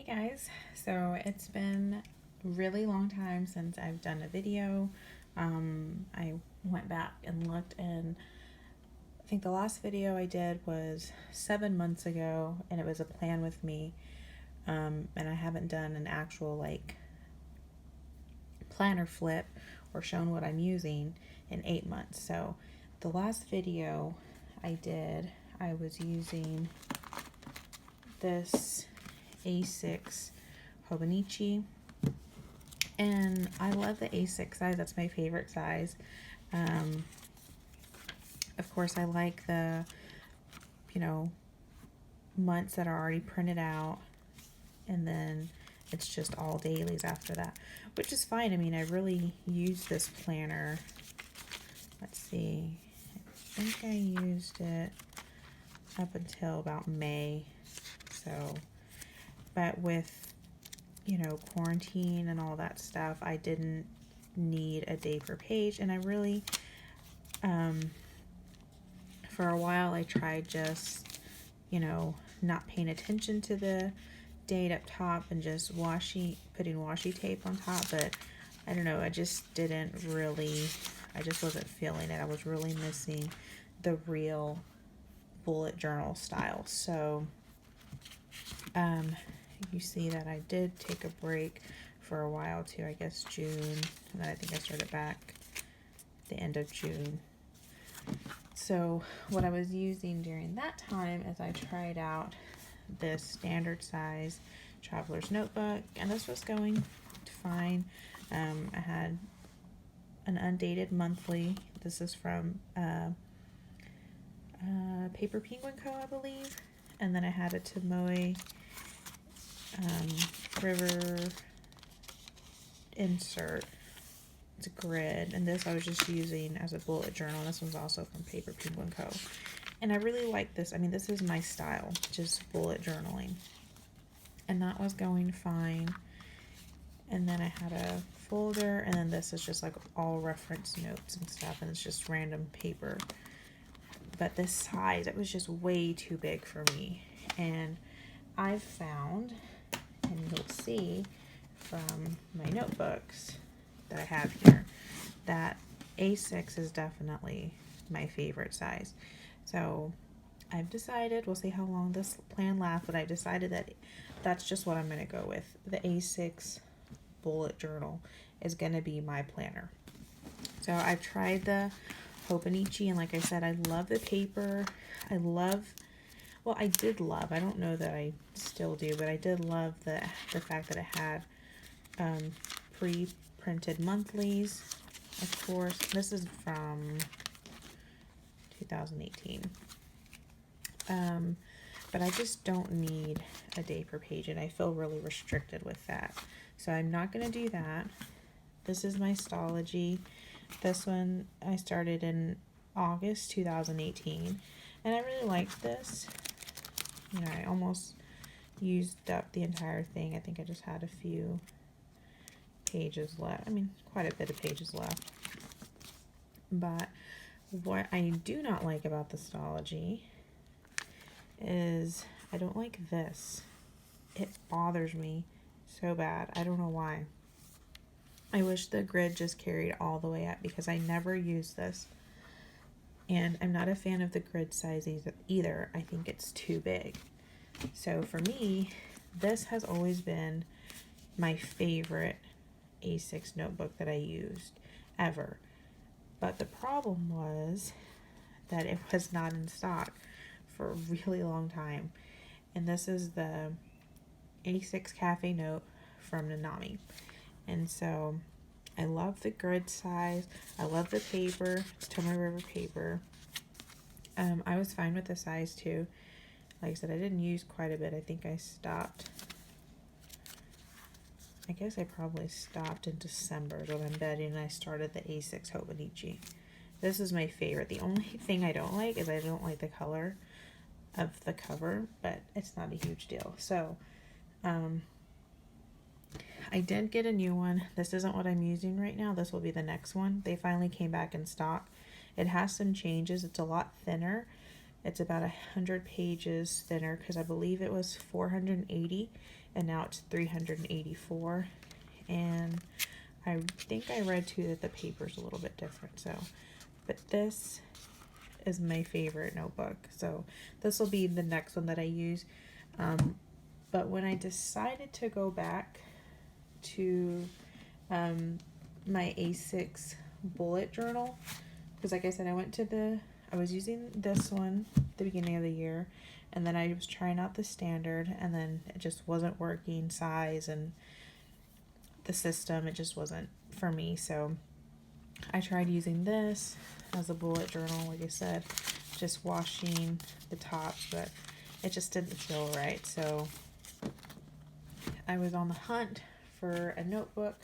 Guys, so it's been a really long time since I've done a video. I went back and looked, and I think the last video I did was 7 months ago, and it was a plan with me. And I haven't done an actual planner flip or shown what I'm using in 8 months. So the last video I did, I was using this A6 Hobonichi, and I love the A6 size. That's my favorite size. Of course, I like the months that are already printed out, and then it's just all dailies after that, which is fine. I mean, I really used this planner, let's see, I think I used it up until about May. So, but with quarantine and all that stuff, I didn't need a day per page, and I really for a while I tried just not paying attention to the date up top and just putting washi tape on top, but I don't know, I just wasn't feeling it. I was really missing the real bullet journal style. So you see that I did take a break for a while too, I guess June, and then I think I started back the end of June. So what I was using during that time is I tried out this standard size traveler's notebook, and this was going fine. I had an undated monthly. This is from Paper Penguin Co., I believe. And then I had a Tomoe River insert. It's a grid, and this I was just using as a bullet journal. This one's also from Paper Penguin Co. And I really like this. I mean, this is my style, just bullet journaling. And that was going fine. And then I had a folder, and then this is just like all reference notes and stuff, and it's just random paper. But this size, it was just way too big for me. And I've found, and you'll see from my notebooks that I have here, that A6 is definitely my favorite size. So I've decided, we'll see how long this plan lasts, but I've decided that that's just what I'm going to go with. The A6 bullet journal is going to be my planner. So I've tried the Hobonichi, and like I said, I love the paper. I did love, I don't know that I still do, but I did love the fact that it had pre-printed monthlies. Of course, this is from 2018. But I just don't need a day per page, and I feel really restricted with that. So I'm not going to do that. This is my Stology. This one I started in August 2018, and I really liked this. I almost used up the entire thing. I think I just had a few pages left. I mean, quite a bit of pages left. But what I do not like about the Stology is I don't like this. It bothers me so bad. I don't know why. I wish the grid just carried all the way up, because I never use this. And I'm not a fan of the grid size either. I think it's too big. So for me, this has always been my favorite A6 notebook that I used ever. But the problem was that it was not in stock for a really long time. And this is the A6 Cafe Note from Nanami. And so I love the grid size. I love the paper. It's Tomoe River paper. I was fine with the size too. Like I said, I didn't use quite a bit. I think I stopped. I guess I probably stopped in December is what I'm betting, and I started the A6 Hobonichi. This is my favorite. The only thing I don't like is I don't like the color of the cover, but it's not a huge deal. So, I did get a new one. This isn't what I'm using right now. This will be the next one. They finally came back in stock. It has some changes. It's a lot thinner, It's about 100 pages thinner because I believe it was 480 and now it's 384. And I think I read too that the paper's a little bit different. So, but this is my favorite notebook. So this will be the next one that I use. But when I decided to go back to my A6 bullet journal, because like I said, I was using this one at the beginning of the year, and then I was trying out the standard, and then it just wasn't working, size and the system, it just wasn't for me. So I tried using this as a bullet journal, like I said, just washing the tops, but it just didn't feel right. So I was on the hunt for a notebook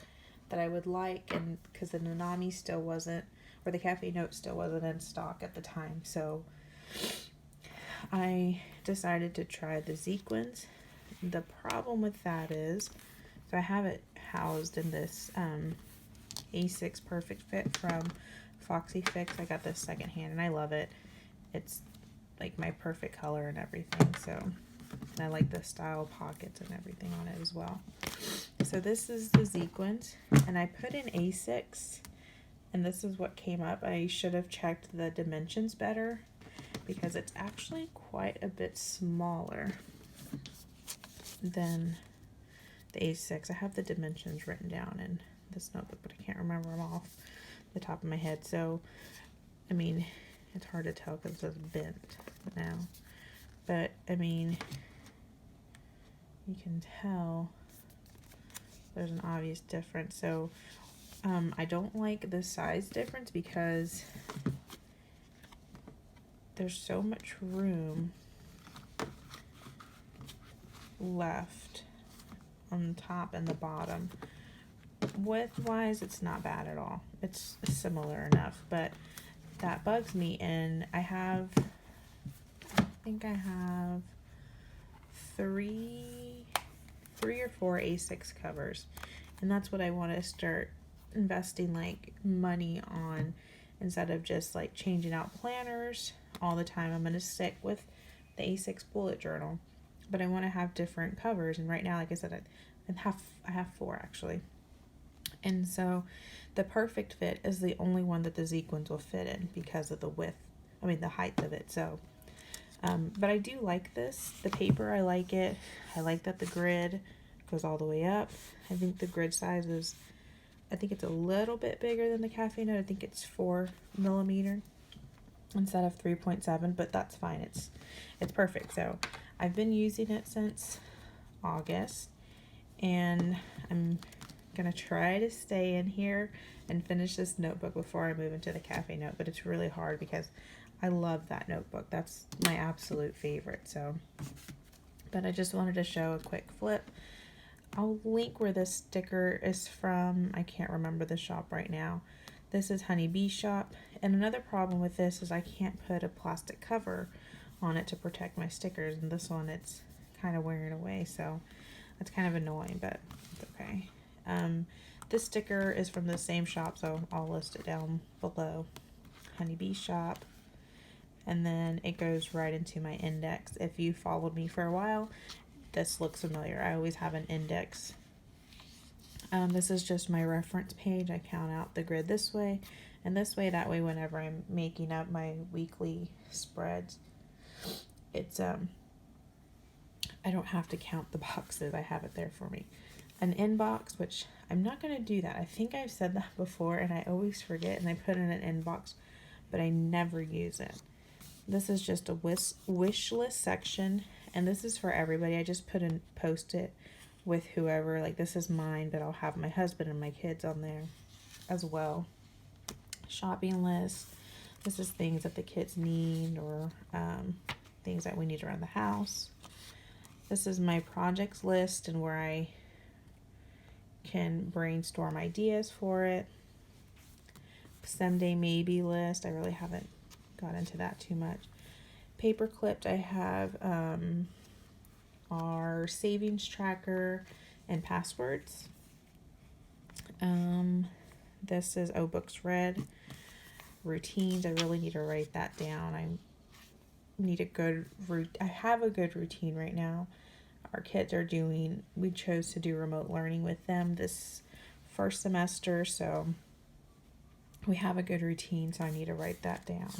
that I would like, and because the Nanami still wasn't, or the Cafe Note still wasn't in stock at the time, so I decided to try the Zequenz. The problem with that is, so I have it housed in this A6 Perfect Fit from Foxy Fix. I got this secondhand and I love it. It's like my perfect color and everything, so, and I like the style pockets and everything on it as well. So this is the Zequenz, and I put in A6, and this is what came up. I should have checked the dimensions better because it's actually quite a bit smaller than the A6. I have the dimensions written down in this notebook, but I can't remember them off the top of my head. So, I mean, it's hard to tell because it says bent now. But, I mean, you can tell there's an obvious difference. So, I don't like the size difference because there's so much room left on the top and the bottom. Width-wise, it's not bad at all. It's similar enough, but that bugs me. And I think I have three or four A6 covers, and that's what I want to start investing like money on instead of just like changing out planners all the time. I'm going to stick with the A6 bullet journal, but I want to have different covers. And right now, like I said, I have four actually. And so the Perfect Fit is the only one that the Zequenz will fit in because of the the height of it. So, but I do like this. The paper, I like it. I like that the grid goes all the way up. I think the grid size is, I think it's a little bit bigger than the Cafe Note. I think it's 4mm instead of 3.7, but that's fine. It's perfect. So I've been using it since August, and I'm gonna try to stay in here and finish this notebook before I move into the Cafe Note, but it's really hard because I love that notebook. That's my absolute favorite. So, but I just wanted to show a quick flip. I'll link where this sticker is from. I can't remember the shop right now. This is Honeybee Shop. And another problem with this is I can't put a plastic cover on it to protect my stickers. And this one, it's kind of wearing away. So that's kind of annoying, but it's okay. This sticker is from the same shop, so I'll list it down below. Honeybee Shop. And then it goes right into my index. If you followed me for a while, this looks familiar. I always have an index. This is just my reference page. I count out the grid this way and this way. That way, whenever I'm making up my weekly spreads, it's I don't have to count the boxes. I have it there for me. An inbox, which I'm not going to do that. I think I've said that before and I always forget, and I put in an inbox, but I never use it. This is just a wish list section, and this is for everybody. I just post it with whoever. Like, this is mine, but I'll have my husband and my kids on there as well. Shopping list. This is things that the kids need, or things that we need around the house. This is my projects list and where I can brainstorm ideas for it. Someday maybe list. I really haven't got into that too much. Paper clipped, I have our savings tracker and passwords. This is Books Read. Routines, I really need to write that down. I need a good I have a good routine right now. Our kids are doing, we chose to do remote learning with them this first semester, so we have a good routine, so I need to write that down.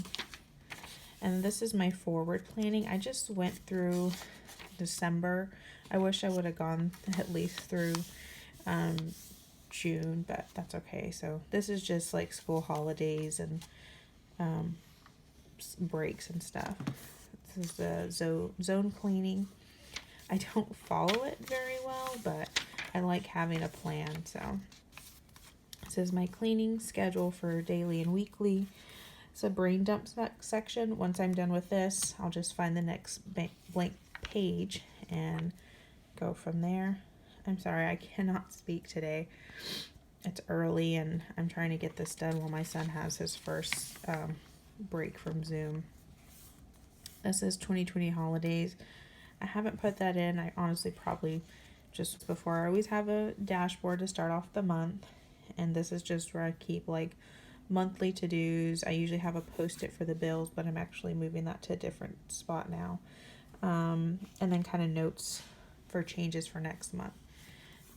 And this is my forward planning. I just went through December. I wish I would have gone at least through June, but that's okay. So this is just like school holidays and breaks and stuff. This is the zone cleaning. I don't follow it very well, but I like having a plan. So this is my cleaning schedule for daily and weekly. It's a brain dump section. Once I'm done with this, I'll just find the next blank page and go from there. I'm sorry, I cannot speak today. It's early and I'm trying to get this done while my son has his first break from Zoom. This is 2020 holidays. I haven't put that in. I honestly probably just before. I always have a dashboard to start off the month. And this is just where I keep like monthly to-dos. I usually have a post-it for the bills, but I'm actually moving that to a different spot now. And then kind of notes for changes for next month.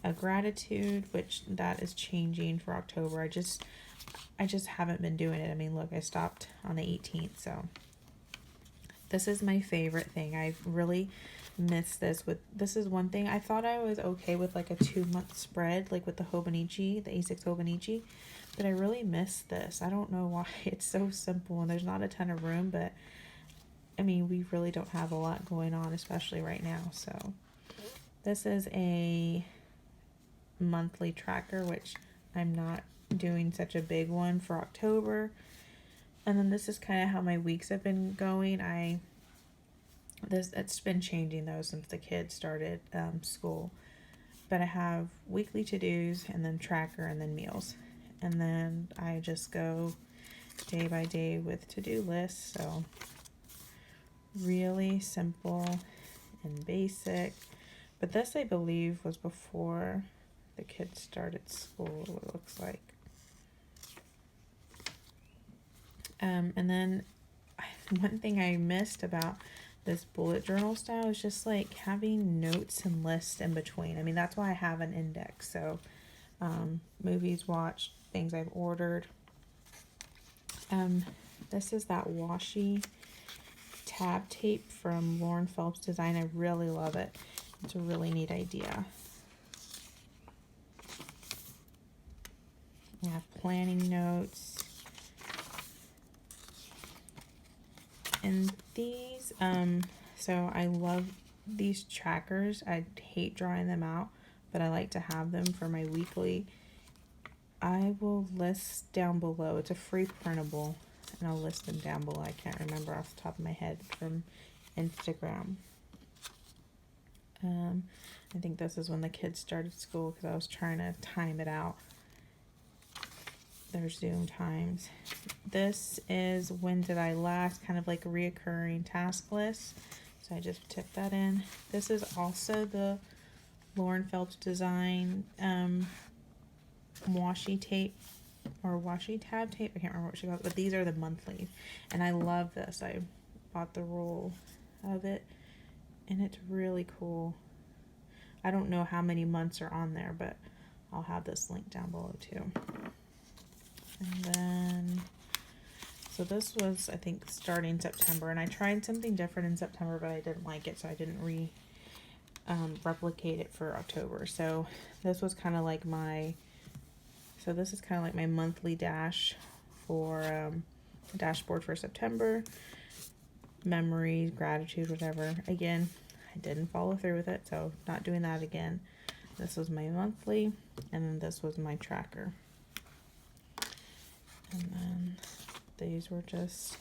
A gratitude, which that is changing for October. I just haven't been doing it. I mean, look, I stopped on the 18th, so this is my favorite thing. I really miss this. This is one thing I thought I was okay with, like a 2-month spread, like with the Hobonichi, the A6 Hobonichi, but I really miss this. I don't know why. It's so simple and there's not a ton of room, but I mean, we really don't have a lot going on, especially right now. So this is a monthly tracker, which I'm not doing such a big one for October. And then this is kind of how my weeks have been going. It's been changing though since the kids started school. But I have weekly to-dos and then tracker and then meals. And then I just go day by day with to-do lists. So really simple and basic. But this, I believe, was before the kids started school, what it looks like. And then one thing I missed about this bullet journal style is just like having notes and lists in between. I mean, that's why I have an index. So movies watched, things I've ordered. This is that washi tab tape from Lauren Phelps Design. I really love it. It's a really neat idea. I have planning notes. And these, so I love these trackers. I hate drawing them out, but I like to have them for my weekly. I will list down below. It's a free printable, and I'll list them down below. I can't remember off the top of my head from Instagram. I think this is when the kids started school because I was trying to time it out. Their Zoom times. This is when did I last, kind of like a reoccurring task list. So I just tipped that in. This is also the Lauren Phelps Design washi tape or washi tab tape. I can't remember what she called it, but these are the monthly. And I love this. I bought the roll of it and it's really cool. I don't know how many months are on there, but I'll have this link down below too. And then, so this was, I think, starting September, and I tried something different in September, but I didn't like it, so I didn't replicate it for October. So this was kind of like this is kind of like my monthly dash for dashboard for September. Memories, gratitude, whatever. Again, I didn't follow through with it, so not doing that again. This was my monthly, and then this was my tracker. And then these were just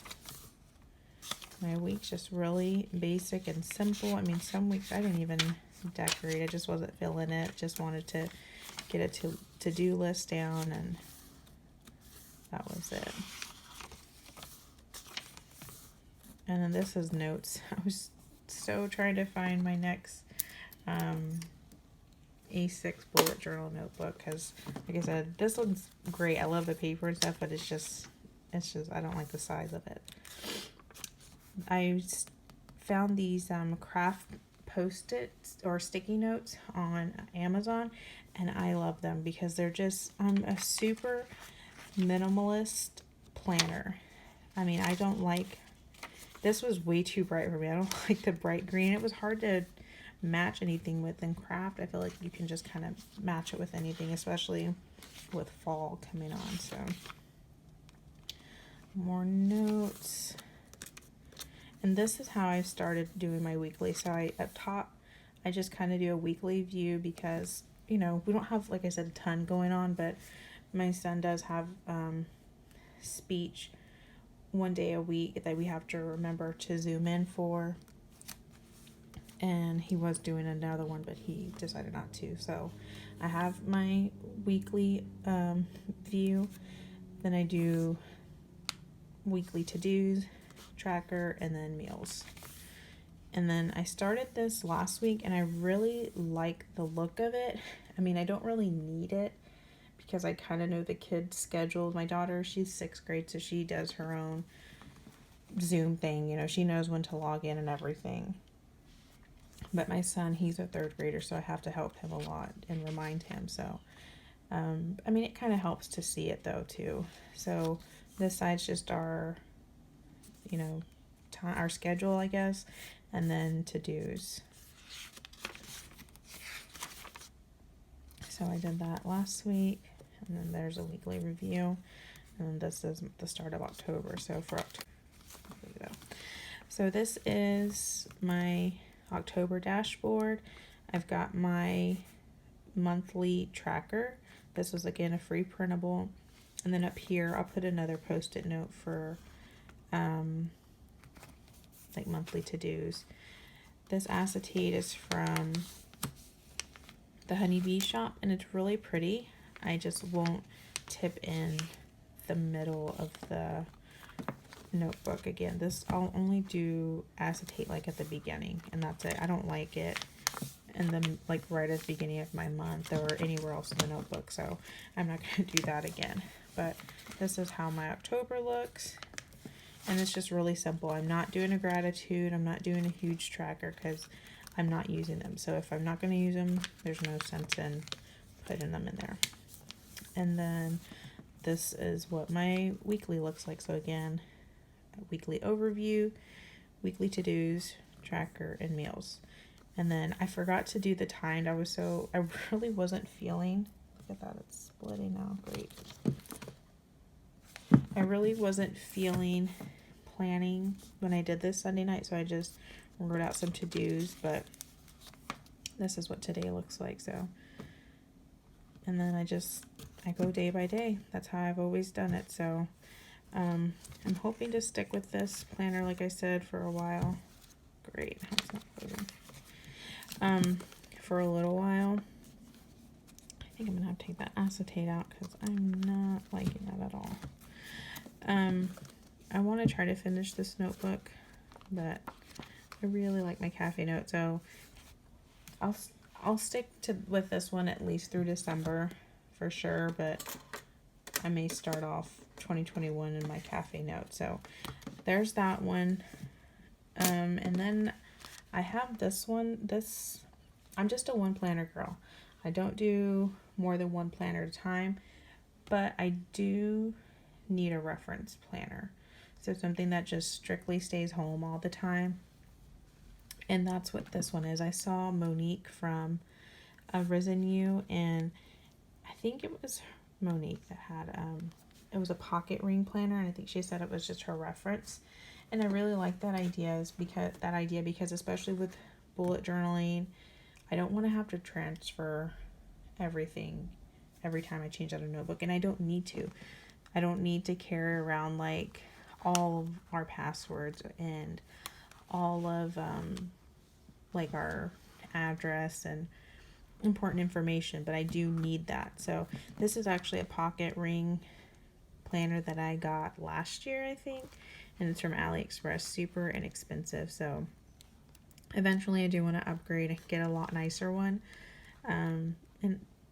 my weeks, just really basic and simple. I mean, some weeks I didn't even decorate. I just wasn't feeling it. Just wanted to get a to-do list down, and that was it. And then this is notes. I was so trying to find my next A6 bullet journal notebook because, like I said, this one's great. I love the paper and stuff, but it's just I don't like the size of it. I found these craft post-its or sticky notes on Amazon, and I love them because they're just a super minimalist planner. I mean, I don't like, this was way too bright for me. I don't like the bright green. It was hard to match anything with. In craft, I feel like you can just kind of match it with anything, especially with fall coming on. So more notes. And this is how I started doing my weekly. So up top, I just kind of do a weekly view because, you know, we don't have, like I said, a ton going on, but my son does have speech one day a week that we have to remember to zoom in for. And he was doing another one, but he decided not to. So I have my weekly view. Then I do weekly to-dos, tracker, and then meals. And then I started this last week, and I really like the look of it. I mean, I don't really need it because I kind of know the kids' schedule. My daughter, she's 6th grade, so she does her own Zoom thing. You know, she knows when to log in and everything. But my son, he's a 3rd grader, so I have to help him a lot and remind him. So, I mean, it kind of helps to see it, though, too. So this side's just our, you know, our schedule, I guess, and then to-dos. So I did that last week, and then there's a weekly review, and this is the start of October. So for October, there we go. So this is my October dashboard. I've got my monthly tracker. This was again a free printable, and then up here I'll put another post-it note for like monthly to-dos. This acetate is from the Honeybee shop, and it's really pretty. I just won't tip in the middle of the notebook. Again, this I'll only do acetate like at the beginning, and that's it. I don't like it and then like right at the beginning of my month or anywhere else in the notebook, so I'm not going to do that again. But this is how my October looks, and it's just really simple. I'm not doing a gratitude, I'm not doing a huge tracker because I'm not using them. So if I'm not going to use them, there's no sense in putting them in there. And then this is what my weekly looks like. So again, a weekly overview, weekly to-dos, tracker, and meals. And then I forgot to do the timed. I really wasn't feeling, look at that, it's splitting now, great. I really wasn't feeling planning when I did this Sunday night, so I just wrote out some to-dos, but this is what today looks like. So, and then I go day by day. That's how I've always done it. So I'm hoping to stick with this planner, like I said, for a while. Great, how it's not closing. For a little while. I think I'm gonna have to take that acetate out because I'm not liking that at all. I want to try to finish this notebook, but I really like my cafe note, so I'll stick with this one at least through December for sure, but I may start off 2021 in my cafe note. So there's that one. And then I have this one. I'm just a one planner girl. I don't do more than one planner at a time, but I do need a reference planner. So something that just strictly stays home all the time. And that's what this one is. I saw Monique from Risen You, and I think it was Monique that had it was a pocket ring planner, and I think she said it was just her reference. And I really like that idea because especially with bullet journaling, I don't want to have to transfer everything every time I change out a notebook, and I don't need to. I don't need to carry around like all of our passwords and all of like our address and important information, but I do need that. So this is actually a pocket ring planner that I got last year, I think, and it's from AliExpress, super inexpensive. So eventually I do want to upgrade and get a lot nicer one, and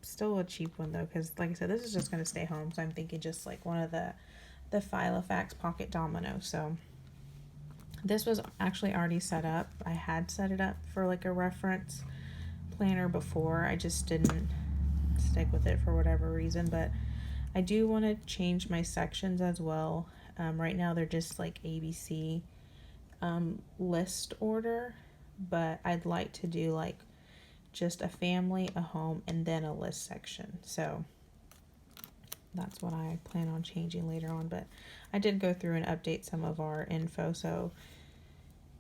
still a cheap one though, because like I said, this is just going to stay home. So I'm thinking just like one of the Filofax pocket domino. So This was actually already set up. I had set it up for like a reference planner before. I just didn't stick with it for whatever reason, but I do want to change my sections as well. Right now they're just like ABC list order, but I'd like to do like just a family, a home, and then a list section. So that's what I plan on changing later on, but I did go through and update some of our info. So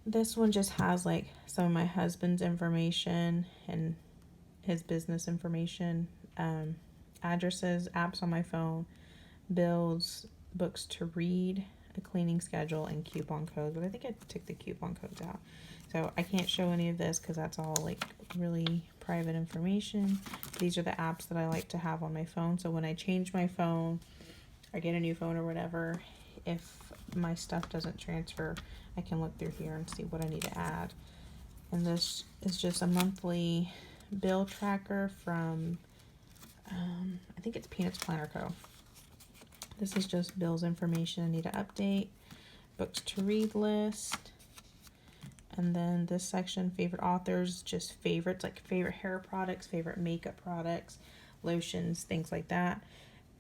this one just has like some of my husband's information and his business information, addresses, apps on my phone, bills, books to read, a cleaning schedule, and coupon codes. But I think I took the coupon codes out. So I can't show any of this because that's all like really private information. These are the apps that I like to have on my phone. So when I change my phone or get a new phone or whatever, if my stuff doesn't transfer, I can look through here and see what I need to add. And this is just a monthly bill tracker from, I think it's Peanuts Planner Co. This is just bills information I need to update, books to read list, and then this section, favorite authors, just favorites, like favorite hair products, favorite makeup products, lotions, things like that.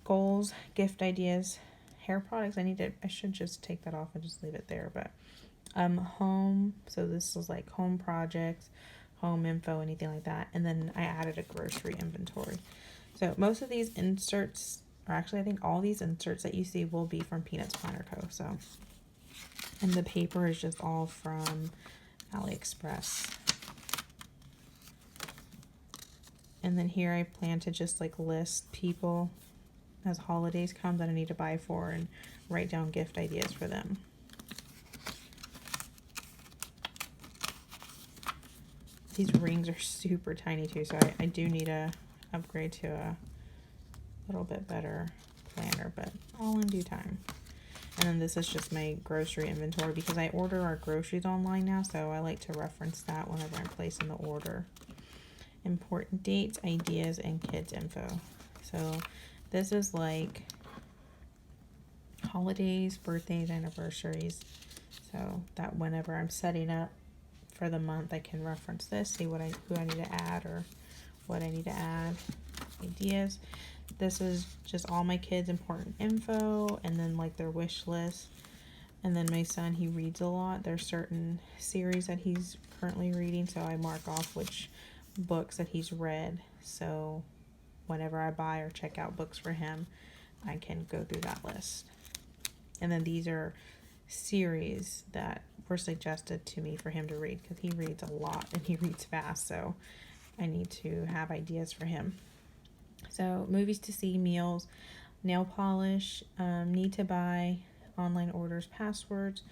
Goals, gift ideas, hair products. I should just take that off and just leave it there, but home, so this is like home projects, home info, anything like that. And then I added a grocery inventory. So most of these inserts, or actually I think all these inserts that you see will be from Peanuts Planner Co. So, and the paper is just all from AliExpress. And then here I plan to just like list people as holidays come that I need to buy for and write down gift ideas for them. These rings are super tiny too, so I do need to upgrade to a little bit better planner, but all in due time. And then this is just my grocery inventory because I order our groceries online now, so I like to reference that whenever I'm placing the order. Important dates, ideas, and kids info. So this is like holidays, birthdays, anniversaries, so that whenever I'm setting up for the month, I can reference this, see who I need to add or what I need to add. Ideas. This is just all my kids' important info, and then like their wish list. And then my son, he reads a lot. There's certain series that he's currently reading, so I mark off which books that he's read. So whenever I buy or check out books for him, I can go through that list. And then these are series that were suggested to me for him to read because he reads a lot and he reads fast, so I need to have ideas for him. So movies to see, meals, nail polish, need to buy, online orders, passwords,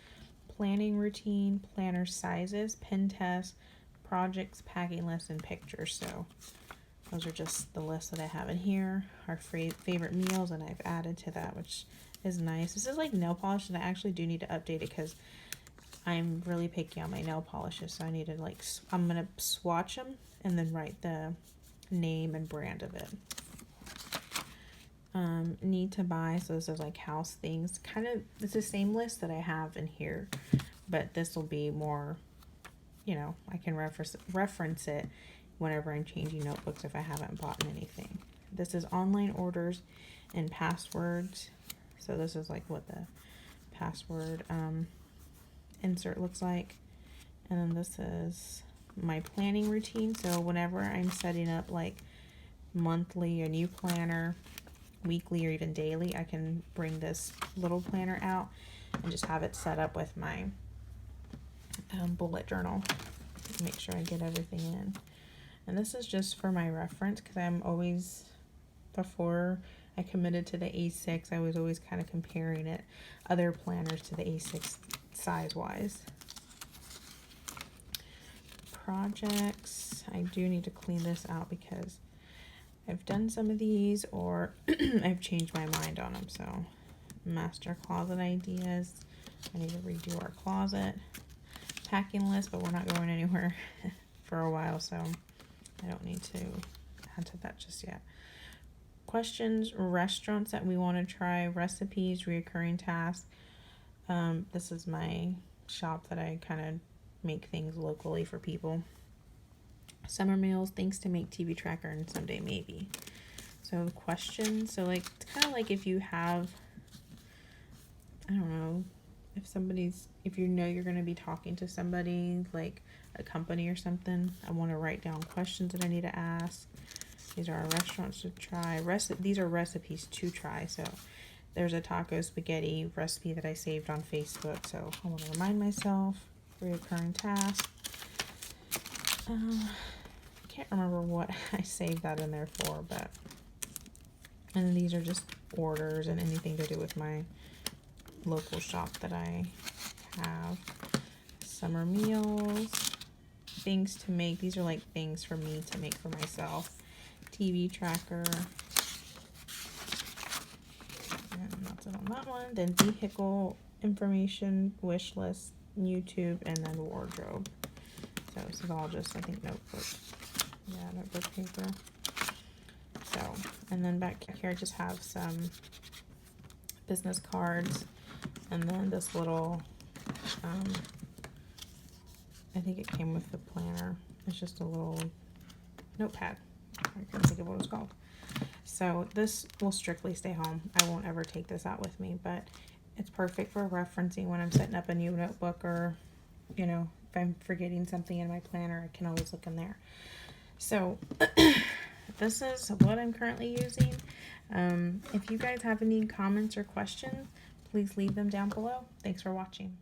planning routine, planner sizes, pen tests, projects, packing lists, and pictures. So those are just the lists that I have in here. Our favorite meals, and I've added to that, which is nice. This is like nail polish, and I actually do need to update it because I'm really picky on my nail polishes. So I need to like, I'm going to swatch them and then write the name and brand of it. Need to buy, so this is like house things. Kind of, it's the same list that I have in here, but this will be more, you know, I can reference it whenever I'm changing notebooks if I haven't bought anything. This is online orders and passwords. So this is like what the password insert looks like. And then this is my planning routine. So whenever I'm setting up like monthly, a new planner, weekly, or even daily, I can bring this little planner out and just have it set up with my bullet journal. Make sure I get everything in. And this is just for my reference because I'm always, before I committed to the A6, I was always kind of comparing it, other planners, to the A6 size wise. Projects, I do need to clean this out because I've done some of these or I've changed my mind on them. So master closet ideas, I need to redo our closet. Packing list, but we're not going anywhere for a while, so I don't need to add to that just yet. Questions, restaurants that we want to try, recipes, reoccurring tasks. This is my shop that I kind of make things locally for people. Summer meals, things to make, TV tracker, and someday maybe. So questions. So like, it's kind of like if you have, I don't know, if you know you're going to be talking to somebody, like a company or something, I want to write down questions that I need to ask. These are our restaurants to try. These are recipes to try. So there's a taco spaghetti recipe that I saved on Facebook. So I want to remind myself. Reoccurring task. I can't remember what I saved that in there for, but. And then these are just orders and anything to do with my local shop that I have. Summer meals. Things to make. These are like things for me to make for myself. TV tracker. And that's it on that one. Then vehicle information, wish list, YouTube, and then wardrobe. So this is all just, I think, notebook. Yeah, notebook paper. So, and then back here I just have some business cards. And then this little, I think it came with the planner. It's just a little notepad. I can't think of what it's called. So this will strictly stay home. I won't ever take this out with me, but it's perfect for referencing when I'm setting up a new notebook, or, you know, if I'm forgetting something in my planner, I can always look in there. So this is what I'm currently using. If you guys have any comments or questions, please leave them down below. Thanks for watching.